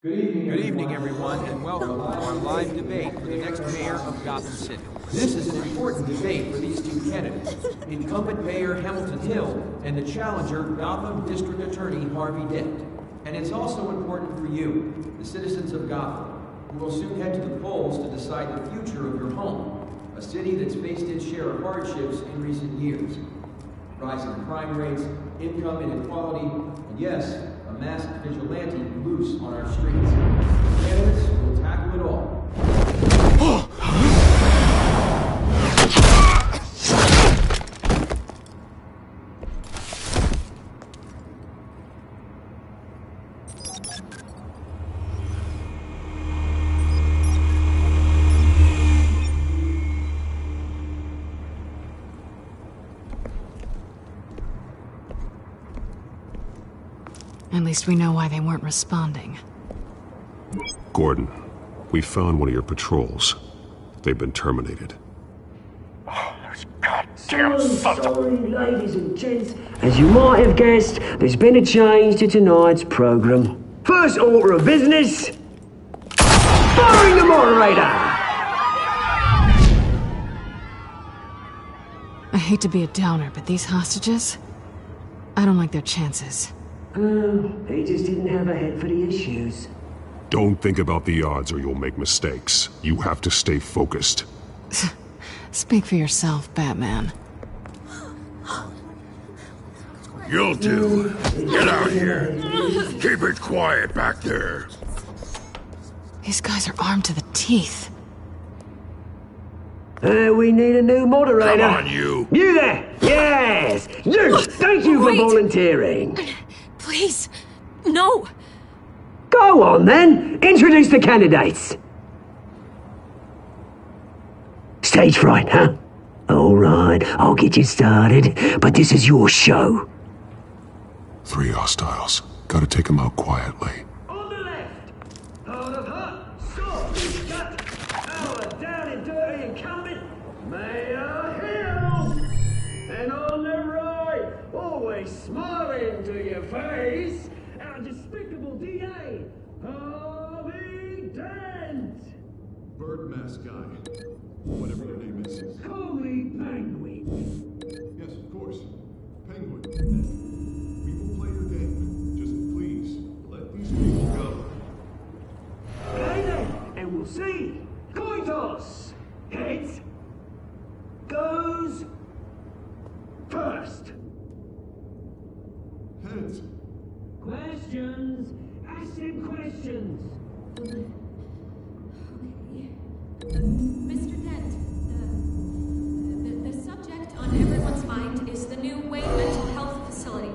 Good evening, everyone, and welcome to our live debate for the next mayor of Gotham City. This is an important debate for these two candidates, incumbent Mayor Hamilton Hill and the challenger, Gotham District Attorney Harvey Dent. And it's also important for you, the citizens of Gotham, who will soon head to the polls to decide the future of your home, a city that's faced its share of hardships in recent years. Rising crime rates, income inequality, and yes, a masked vigilante loose on our streets. Candidates will tackle it all. At least we know why they weren't responding. Gordon, we found one of your patrols. They've been terminated. Damn sorry, ladies and gents. As you might have guessed, there's been a change to tonight's program. First order of business, firing the moderator! I hate to be a downer, but these hostages, I don't like their chances. He just didn't have a head for the issues. Don't think about the odds or you'll make mistakes. You have to stay focused. Speak for yourself, Batman. You'll do. Get out here. Keep it quiet back there. These guys are armed to the teeth. We need a new moderator. Come on, you. You there! Yes! You! Thank you for volunteering. Please, no. Go on, then. Introduce the candidates. Stage fright, huh? All right, I'll get you started, but this is your show. 3 hostiles. Gotta take them out quietly. On the left, hard of hut, stop, shut, our down and dirty incumbent, Mayor Hill. And on the right, always smiling to your face, our despicable DA, Harvey Dent. Bird mask guy. Whatever your name is. Call me Penguin. Yes, of course. Penguin. We will play your game. Just please, let these people go. Okay then, and we'll see. Coin toss. Heads goes first. Heads. Questions. Ask him questions. Mr. Dent, the subject on everyone's mind is the new Wayne Mental Health Facility.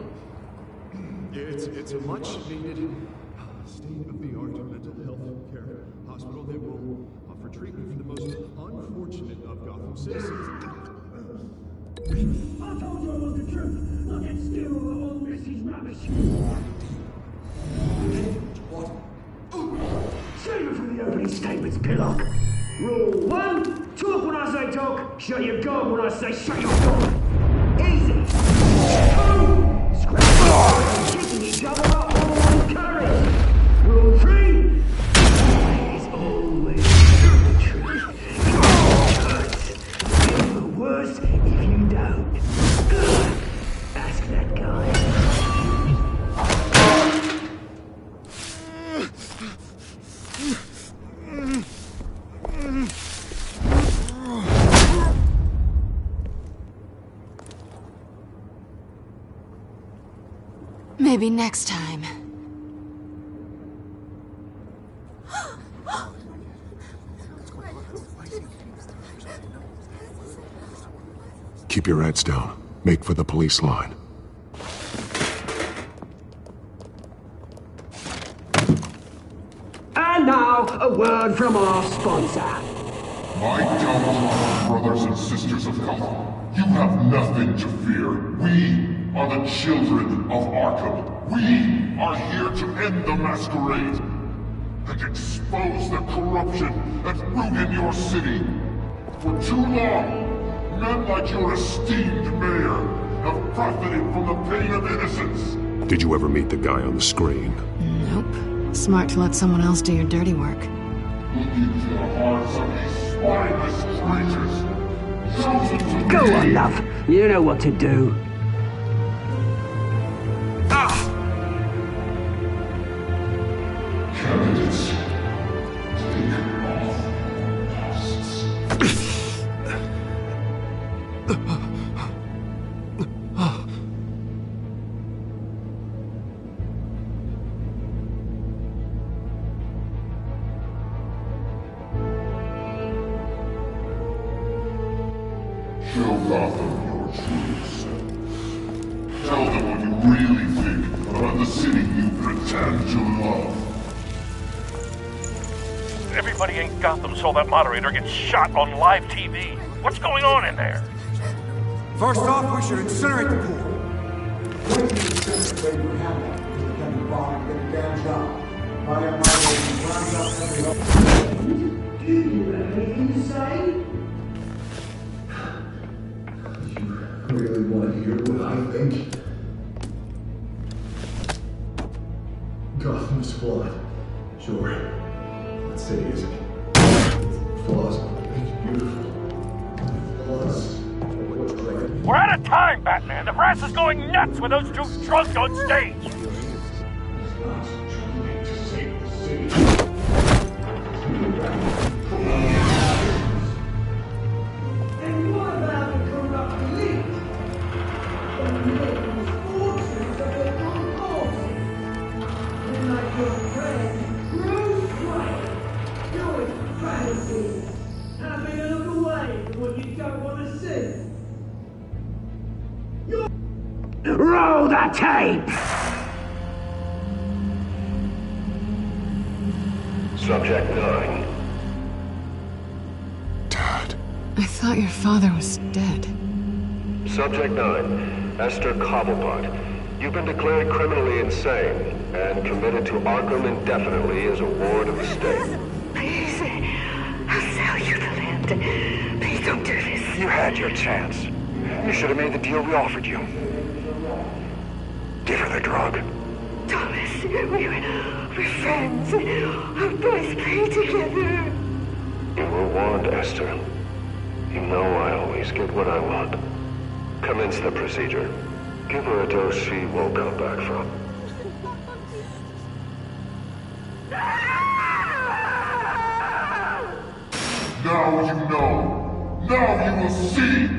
It's a much-needed state-of-the-art mental health care hospital that will offer treatment for the most unfortunate of Gotham citizens. I told you I was the truth. Not get scared over all Missy's rubbish. What? Save it for the opening statements, Pillock. Rule 1, talk when I say talk, shut your gob when I say shut your gob. Easy. 2, scratch kicking each other up all courage. Rule 3, is always the truth. It hurts. Even worse if you don't. Ask that guy. Maybe next time. Keep your heads down. Make for the police line. And now, a word from our sponsor. My downfall, brothers and sisters of Gotham, you have nothing to fear. We are the children of Arkham. We are here to end the masquerade and expose the corruption that ruined your city. For too long, men like your esteemed mayor have profited from the pain of innocence. Did you ever meet the guy on the screen? Nope. Smart to let someone else do your dirty work. Look into the hearts of these spineless creatures, chosen to Go on, love. You know what to do. Candidates, take off masks. Show Gotham your truths. Tell them what you really think about the city you pretend to love. Everybody in Gotham saw that moderator get shot on live TV. What's going on in there? First off, we should incinerate the pool. Do you have anything to say? You really want to hear what I think? Gotham's flawed. Sure. That city isn't. Flaws make it beautiful. Flaws. We're out of time, Batman. The brass is going nuts with those two drunks on stage. He's not trying to save the city. Roll the tape! Subject 9. I thought your father was dead. Subject 9, Esther Cobblepot. You've been declared criminally insane and committed to Arkham indefinitely as a ward of the state. Please, I'll sell you the land. Please don't do this. You had your chance. You should have made the deal we offered you. Give her the drug. Thomas, we're friends. Our boys play together. You were warned, Esther. You know I always get what I want. Commence the procedure. Give her a dose she won't come back from. Now you know. Now you will see.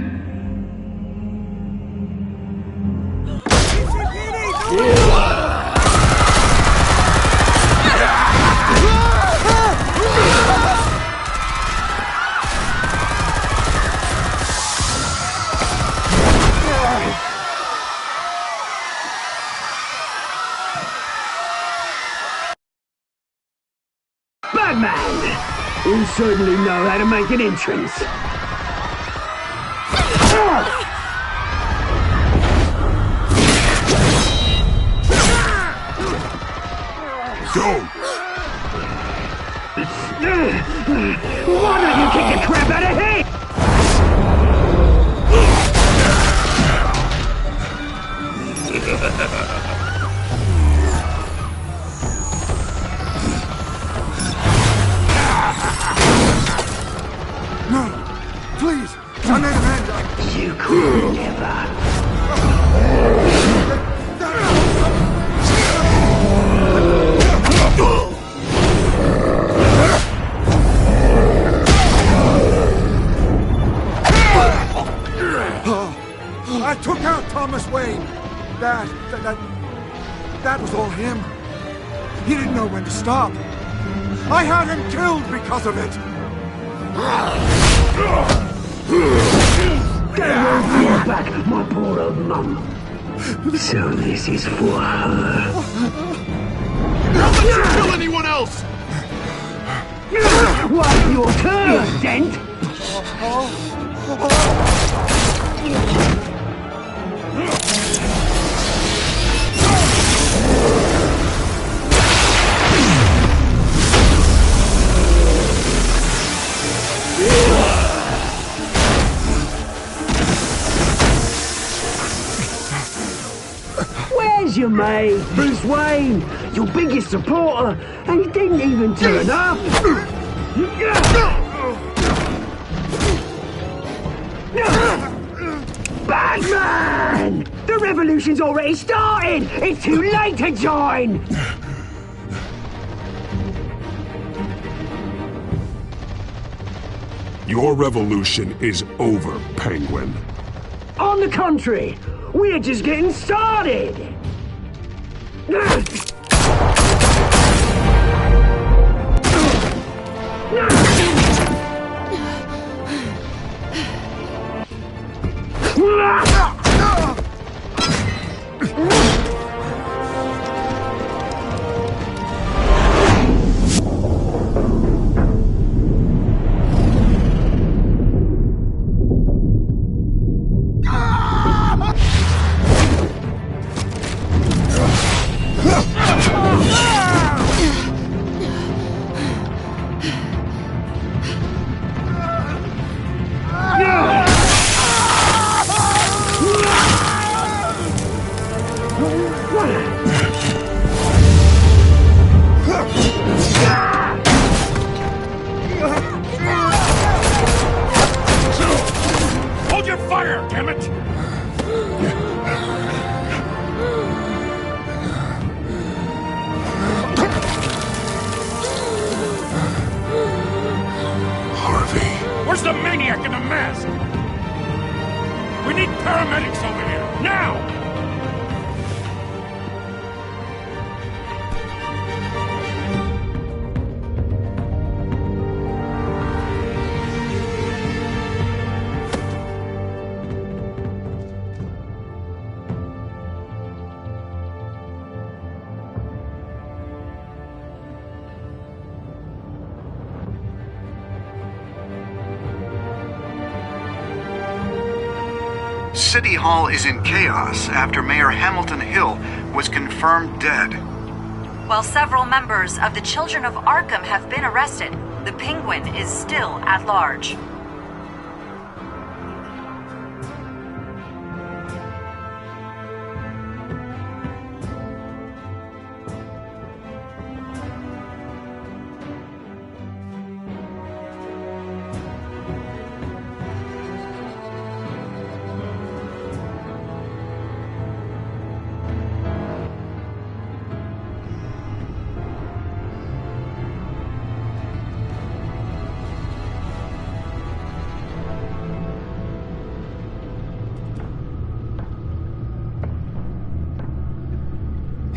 Batman! You certainly know how to make an entrance. Go! Why don't you kick the crap out of him? No! Please! I made a man! You could never. I took out Thomas Wayne. That was all him. He didn't know when to stop. I had him killed because of it. Get your back, my poor old mum. So this is for her. Don't let you kill anyone else! What's your turn, Dent? Where's your mate, Bruce Wayne? Your biggest supporter, and he didn't even turn up. Batman! The revolution's already started! It's too late to join! Your revolution is over, Penguin. On the contrary, we're just getting started! Hold your fire, damn it! Harvey. Where's the maniac in the mask? We need paramedics over here, now! City Hall is in chaos after Mayor Hamilton Hill was confirmed dead. While several members of the Children of Arkham have been arrested, the Penguin is still at large.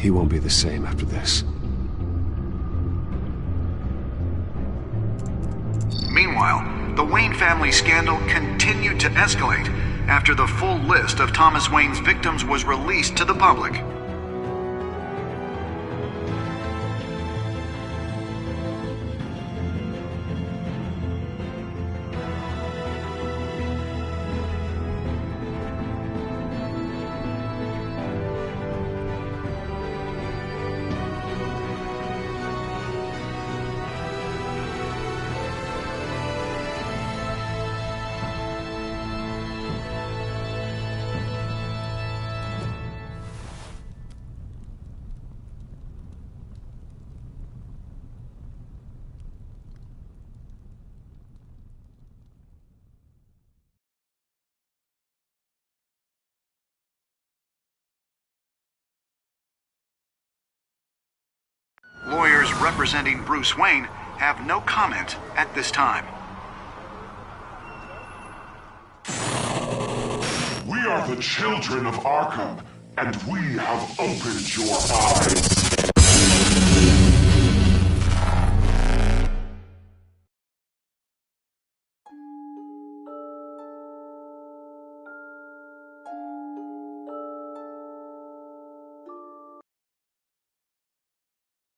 He won't be the same after this. Meanwhile, the Wayne family scandal continued to escalate after the full list of Thomas Wayne's victims was released to the public. Lawyers representing Bruce Wayne have no comment at this time. We are the children of Arkham, and we have opened your eyes.